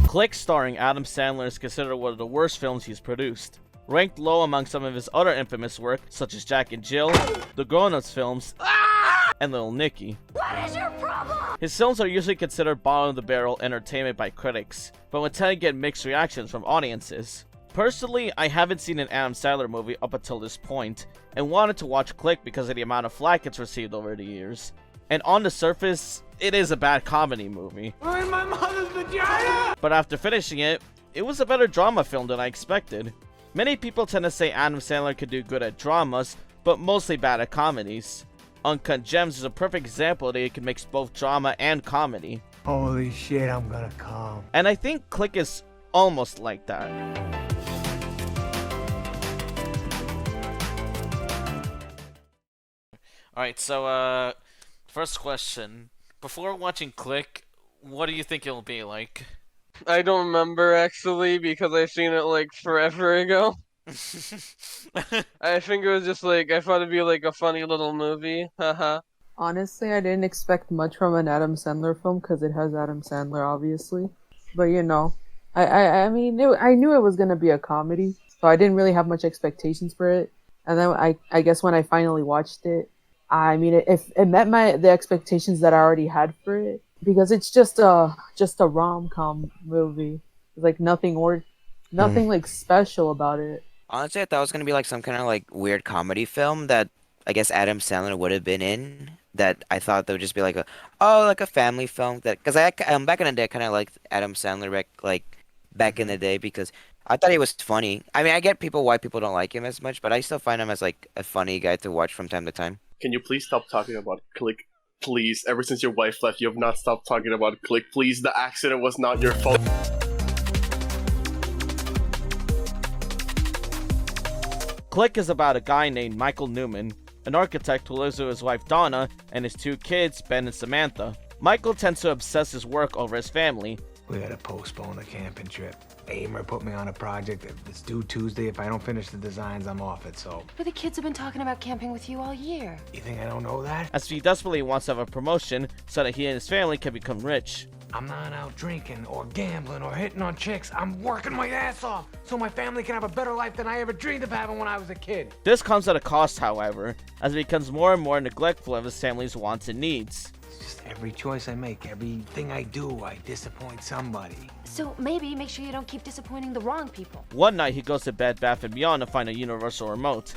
Click, starring Adam Sandler, is considered one of the worst films he's produced. Ranked low among some of his other infamous work, such as Jack and Jill, the Grown-Ups films, and Little Nicky. What is your problem? His films are usually considered bottom-of-the-barrel entertainment by critics, but would tend to get mixed reactions from audiences. Personally, I haven't seen an Adam Sandler movie up until this point, and wanted to watch Click because of the amount of flack it's received over the years. And on the surface, it is a bad comedy movie. We're in my mother's vagina! But after finishing it, it was a better drama film than I expected. Many people tend to say Adam Sandler could do good at dramas, but mostly bad at comedies. Uncut Gems is a perfect example that he can mix both drama and comedy. Holy shit, I'm gonna come. And I think Click is almost like that. Alright, so first question. Before watching Click, what do you think it'll be like? I don't remember actually because I've seen it like forever ago. I think it was just like, I thought it'd be like a funny little movie. Haha. Honestly, I didn't expect much from an Adam Sandler film because it has Adam Sandler, obviously. But you know, I mean, I knew it was gonna be a comedy, so I didn't really have much expectations for it. And then I guess when I finally watched it, I mean, it met the expectations that I already had for it, because it's just a rom-com movie. It's like nothing like special about it. Honestly, I thought it was gonna be like some kind of like weird comedy film that I guess Adam Sandler would have been in. That I thought they would just be like a family film. That because I back in the day, I kind of liked Adam Sandler back in the day because I thought he was funny. I mean, I get why people don't like him as much, but I still find him as like a funny guy to watch from time to time. Can you please stop talking about Click? Please, ever since your wife left, you have not stopped talking about Click. Please, the accident was not your fault. Click is about a guy named Michael Newman, an architect who lives with his wife Donna and his two kids, Ben and Samantha. Michael tends to obsess his work over his family. We had to postpone the camping trip. Amer put me on a project that's due Tuesday. If I don't finish the designs, I'm off it, so... But the kids have been talking about camping with you all year. You think I don't know that? As he desperately wants to have a promotion so that he and his family can become rich. I'm not out drinking or gambling or hitting on chicks. I'm working my ass off so my family can have a better life than I ever dreamed of having when I was a kid. This comes at a cost, however, as he becomes more and more neglectful of his family's wants and needs. It's just every choice I make, everything I do, I disappoint somebody. So maybe make sure you don't keep disappointing the wrong people. One night he goes to Bed Bath & Beyond to find a universal remote.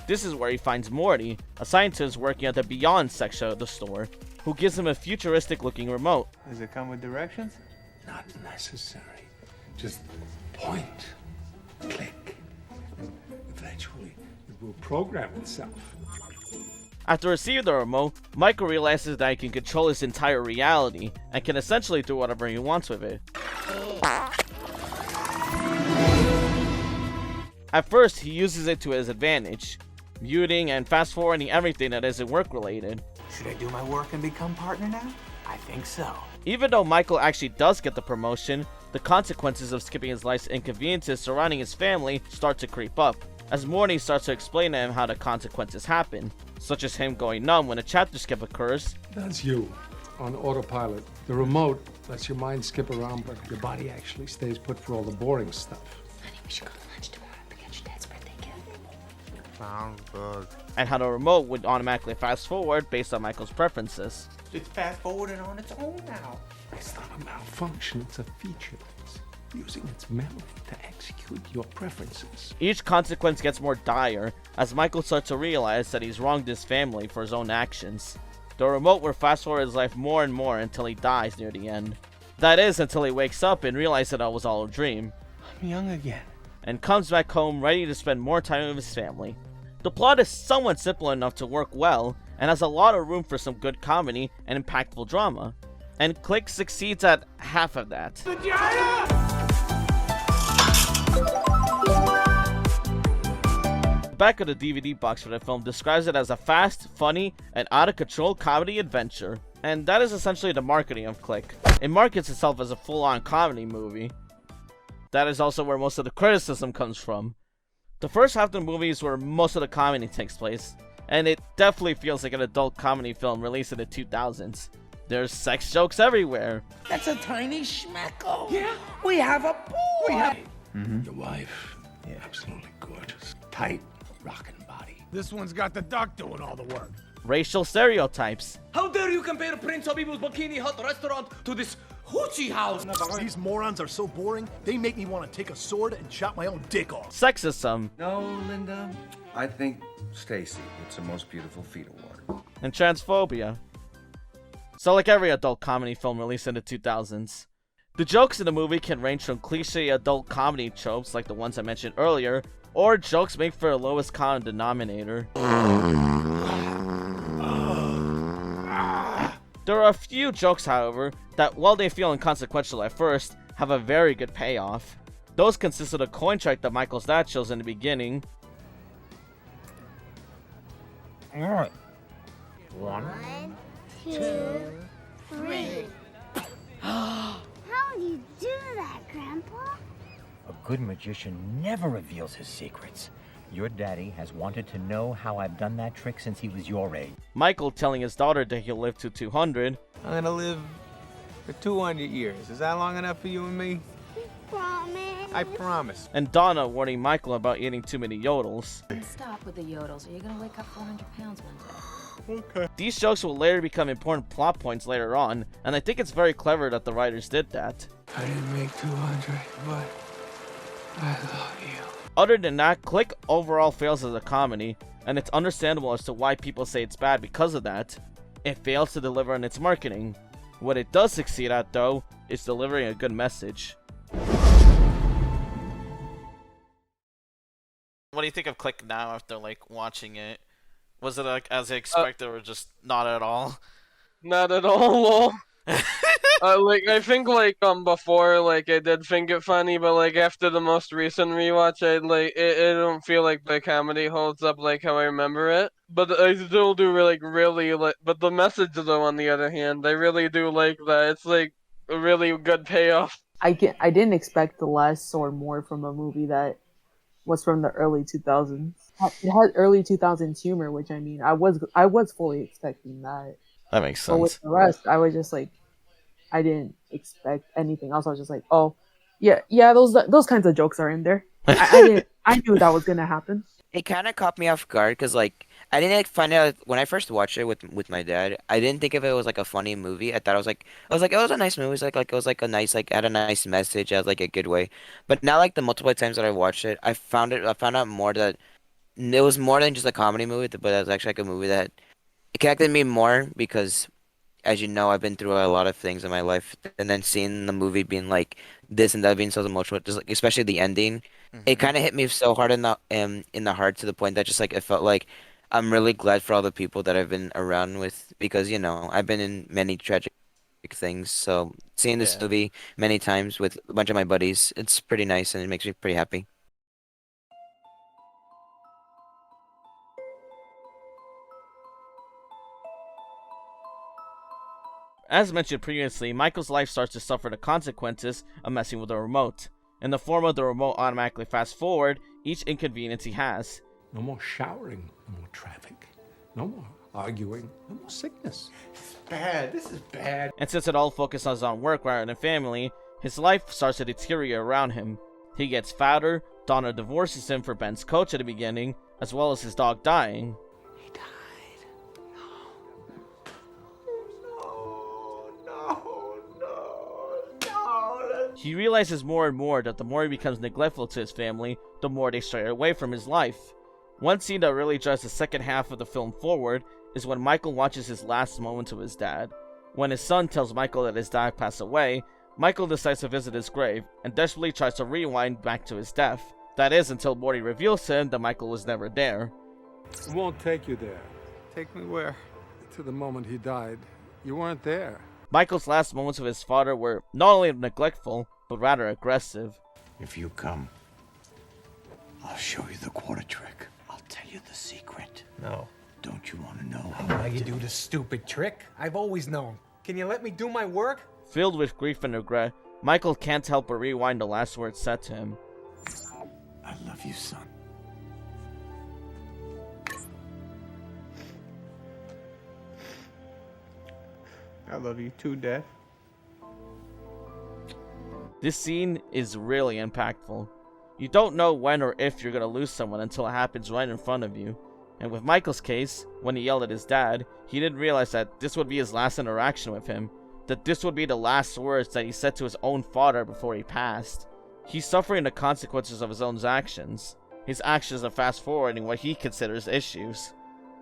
This is where he finds Morty, a scientist working at the Beyond section of the store, who gives him a futuristic looking remote. Does it come with directions? Not necessary. Just point, click, and eventually it will program itself. After receiving the remote, Michael realizes that he can control his entire reality and can essentially do whatever he wants with it. At first, he uses it to his advantage, muting and fast forwarding everything that isn't work related. Should I do my work and become partner now? I think so. Even though Michael actually does get the promotion, the consequences of skipping his life's inconveniences surrounding his family start to creep up, as Morty starts to explain to him how the consequences happen, such as him going numb when a chapter skip occurs. That's you, on autopilot. The remote lets your mind skip around, but your body actually stays put for all the boring stuff. Honey, we should go to lunch tomorrow to get your dad's birthday gift. Sounds good. And how the remote would automatically fast forward based on Michael's preferences. It's fast forwarding on its own now. It's not a malfunction, it's a feature. It's using its memory to execute your preferences. Each consequence gets more dire, as Michael starts to realize that he's wronged his family for his own actions. The remote will fast forward his life more and more until he dies near the end. That is, until he wakes up and realizes that it was all a dream. I'm young again. And comes back home ready to spend more time with his family. The plot is somewhat simple enough to work well, and has a lot of room for some good comedy and impactful drama. And Click succeeds at half of that. The back of the DVD box for the film describes it as a fast, funny, and out-of-control comedy adventure. And that is essentially the marketing of Click. It markets itself as a full-on comedy movie. That is also where most of the criticism comes from. The first half of the movie is where most of the comedy takes place, and it definitely feels like an adult comedy film released in the 2000s. There's sex jokes everywhere. That's a tiny schmecko. Yeah, we have a boy. Your wife, absolutely gorgeous. Tight, rockin' body. This one's got the duck doing all the work. Racial stereotypes. How dare you compare Prince Habibu's Bikini Hut restaurant to this hoochie house? These morons are so boring, they make me want to take a sword and chop my own dick off. Sexism. No, Linda. I think Stacy gets the most beautiful feet award. And transphobia. So like every adult comedy film released in the 2000s. The jokes in the movie can range from cliche adult comedy tropes like the ones I mentioned earlier, or jokes made for the lowest common denominator. There are a few jokes, however, that while they feel inconsequential at first, have a very good payoff. Those consist of the coin trick that Michael's dad shows in the beginning. Alright. 1, 2, 3. How do you do that, Grandpa? A good magician never reveals his secrets. Your daddy has wanted to know how I've done that trick since he was your age. Michael telling his daughter that he'll live to 200. I'm gonna live for 200 years. Is that long enough for you and me? Promise. I promise. And Donna warning Michael about eating too many yodels. Stop with the yodels or you're gonna wake up 400 pounds one day. Okay. These jokes will later become important plot points later on, and I think it's very clever that the writers did that. I didn't make 200, but I love you. Other than that, Click overall fails as a comedy, and it's understandable as to why people say it's bad because of that. It fails to deliver on its marketing. What it does succeed at, though, is delivering a good message. What do you think of Click now after, like, watching it? Was it, like, as I expected, or just not at all? Not at all, lol. I think, before, I did think it funny, but, after the most recent rewatch, it don't feel like the comedy holds up like how I remember it. But I still do but the message, though, on the other hand, I really do like that. It's, a really good payoff. I didn't expect less or more from a movie that was from the early 2000s. It had early 2000s humor, which I mean, I was fully expecting that. That makes sense. But with the rest, I was just like, I didn't expect anything else. I was just like, oh, yeah, those kinds of jokes are in there. I knew that was gonna happen. It kind of caught me off guard because I didn't find out when I first watched it with my dad. I didn't think of it was a funny movie. I thought it was a nice movie. It was a nice had a nice message. It was a good way. But now the multiple times that I watched it, I found out more that it was more than just a comedy movie, but it was actually a movie that it connected me more because, as you know, I've been through a lot of things in my life, and then seeing the movie being this and that, being so emotional, just especially the ending, it kind of hit me so hard in the heart to the point that just it felt like I'm really glad for all the people that I've been around with because I've been in many tragic things. So seeing this movie many times with a bunch of my buddies, it's pretty nice and it makes me pretty happy. As mentioned previously, Michael's life starts to suffer the consequences of messing with the remote. In the form of the remote automatically fast forward each inconvenience he has. No more showering, no more traffic, no more arguing, no more sickness. It's bad, this is bad. And since it all focuses on work rather than family, his life starts to deteriorate around him. He gets fatter, Donna divorces him for Ben's coach at the beginning, as well as his dog dying. He died. He realizes more and more that the more he becomes neglectful to his family, the more they stray away from his life. One scene that really drives the second half of the film forward is when Michael watches his last moments with his dad. When his son tells Michael that his dad passed away, Michael decides to visit his grave and desperately tries to rewind back to his death. That is until Morty reveals to him that Michael was never there. It won't take you there. Take me where? To the moment he died. You weren't there. Michael's last moments with his father were not only neglectful, but rather aggressive. If you come, I'll show you the quarter trick. I'll tell you the secret. No. Don't you want to know How you do the stupid trick? I've always known. Can you let me do my work? Filled with grief and regret, Michael can't help but rewind the last words said to him. I love you, son. I love you too, Dad. This scene is really impactful. You don't know when or if you're gonna lose someone until it happens right in front of you. And with Michael's case, when he yelled at his dad, he didn't realize that this would be his last interaction with him, that this would be the last words that he said to his own father before he passed. He's suffering the consequences of his own actions. His actions are fast-forwarding what he considers issues.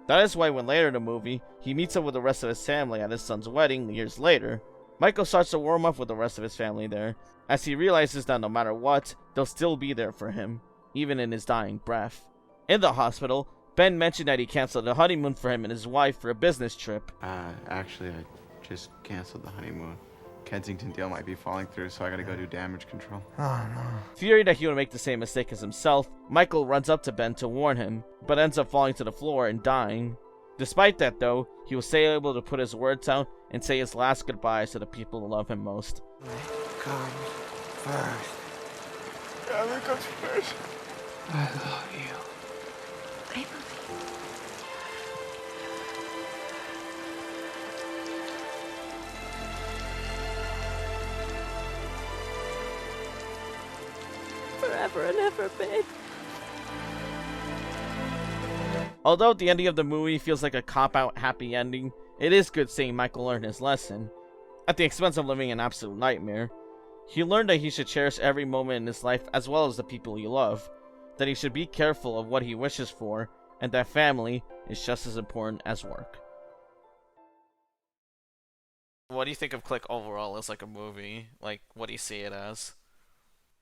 That is why when later in the movie, he meets up with the rest of his family at his son's wedding years later, Michael starts to warm up with the rest of his family there, as he realizes that no matter what, they'll still be there for him, even in his dying breath. In the hospital, Ben mentioned that he canceled a honeymoon for him and his wife for a business trip. Actually, I just canceled the honeymoon. Kensington deal might be falling through, so I gotta go do damage control. Oh, no. Fearing that he would make the same mistake as himself, Michael runs up to Ben to warn him, but ends up falling to the floor and dying. Despite that though, he was still able to put his words out and say his last goodbyes to the people who love him most. Comes first. Family comes first. I love you. I love you. Forever and ever, babe. Although the ending of the movie feels like a cop-out happy ending, it is good seeing Michael learn his lesson. At the expense of living an absolute nightmare, he learned that he should cherish every moment in his life as well as the people he loves, that he should be careful of what he wishes for, and that family is just as important as work. What do you think of Click overall as like a movie? Like, what do you see it as?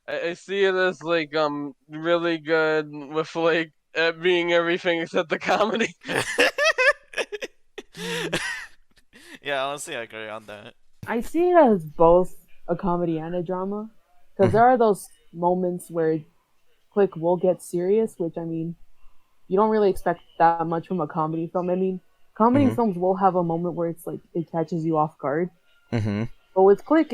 I see it as like really good with like it being everything except the comedy. Yeah, honestly, I agree on that. I see it as both a comedy and a drama, because there are those moments where Click will get serious, which, I mean, you don't really expect that much from a comedy film. I mean, comedy films will have a moment where it's like it catches you off guard, but with Click,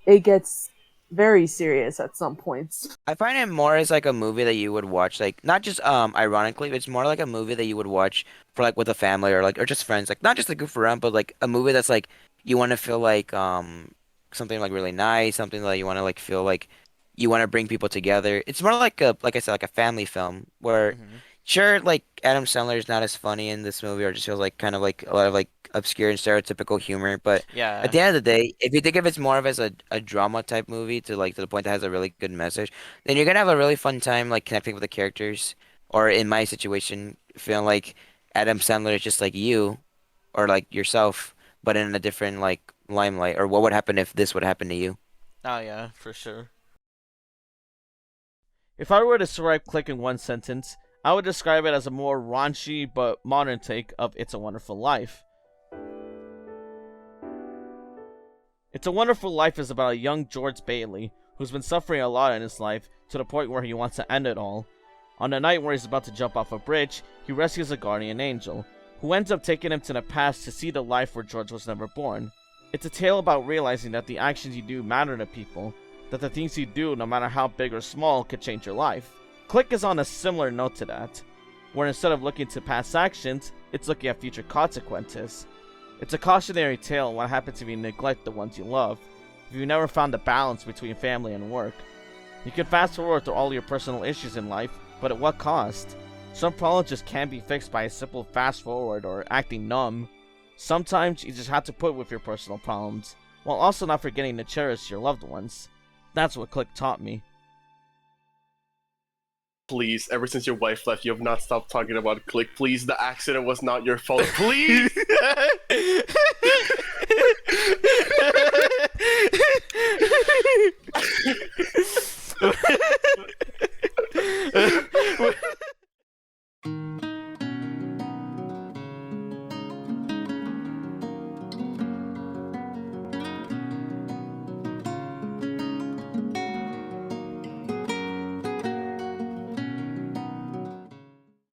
it gets very serious at some points. I find it more as like a movie that you would watch, like not just ironically, it's more like a movie that you would watch for like with a family or just friends, like not just to goof around, but like a movie that's like you want to feel like something like really nice, something that you want to like feel like you want to bring people together. It's more like like I said, like a family film where sure, like Adam Sandler is not as funny in this movie, or just feels like kind of like a lot of like obscure and stereotypical humor. But yeah, at the end of the day, if you think of it more of as a drama type movie to the point that has a really good message, then you're gonna have a really fun time like connecting with the characters. Or in my situation, feeling like Adam Sandler is just like you, or like yourself, but in a different like limelight. Or what would happen if this would happen to you? Oh yeah, for sure. If I were to describe Click in one sentence, I would describe it as a more raunchy but modern take of It's a Wonderful Life. It's a Wonderful Life is about a young George Bailey who's been suffering a lot in his life to the point where he wants to end it all. On the night where he's about to jump off a bridge, he rescues a guardian angel, who ends up taking him to the past to see the life where George was never born. It's a tale about realizing that the actions you do matter to people, that the things you do, no matter how big or small, could change your life. Click is on a similar note to that, where instead of looking to past actions, it's looking at future consequences. It's a cautionary tale on what happens if you neglect the ones you love, if you never found a balance between family and work. You can fast forward through all your personal issues in life, but at what cost? Some problems just can't be fixed by a simple fast forward or acting numb. Sometimes you just have to put with your personal problems, while also not forgetting to cherish your loved ones. That's what Click taught me. Please, ever since your wife left, you have not stopped talking about Click. Please, the accident was not your fault. Please!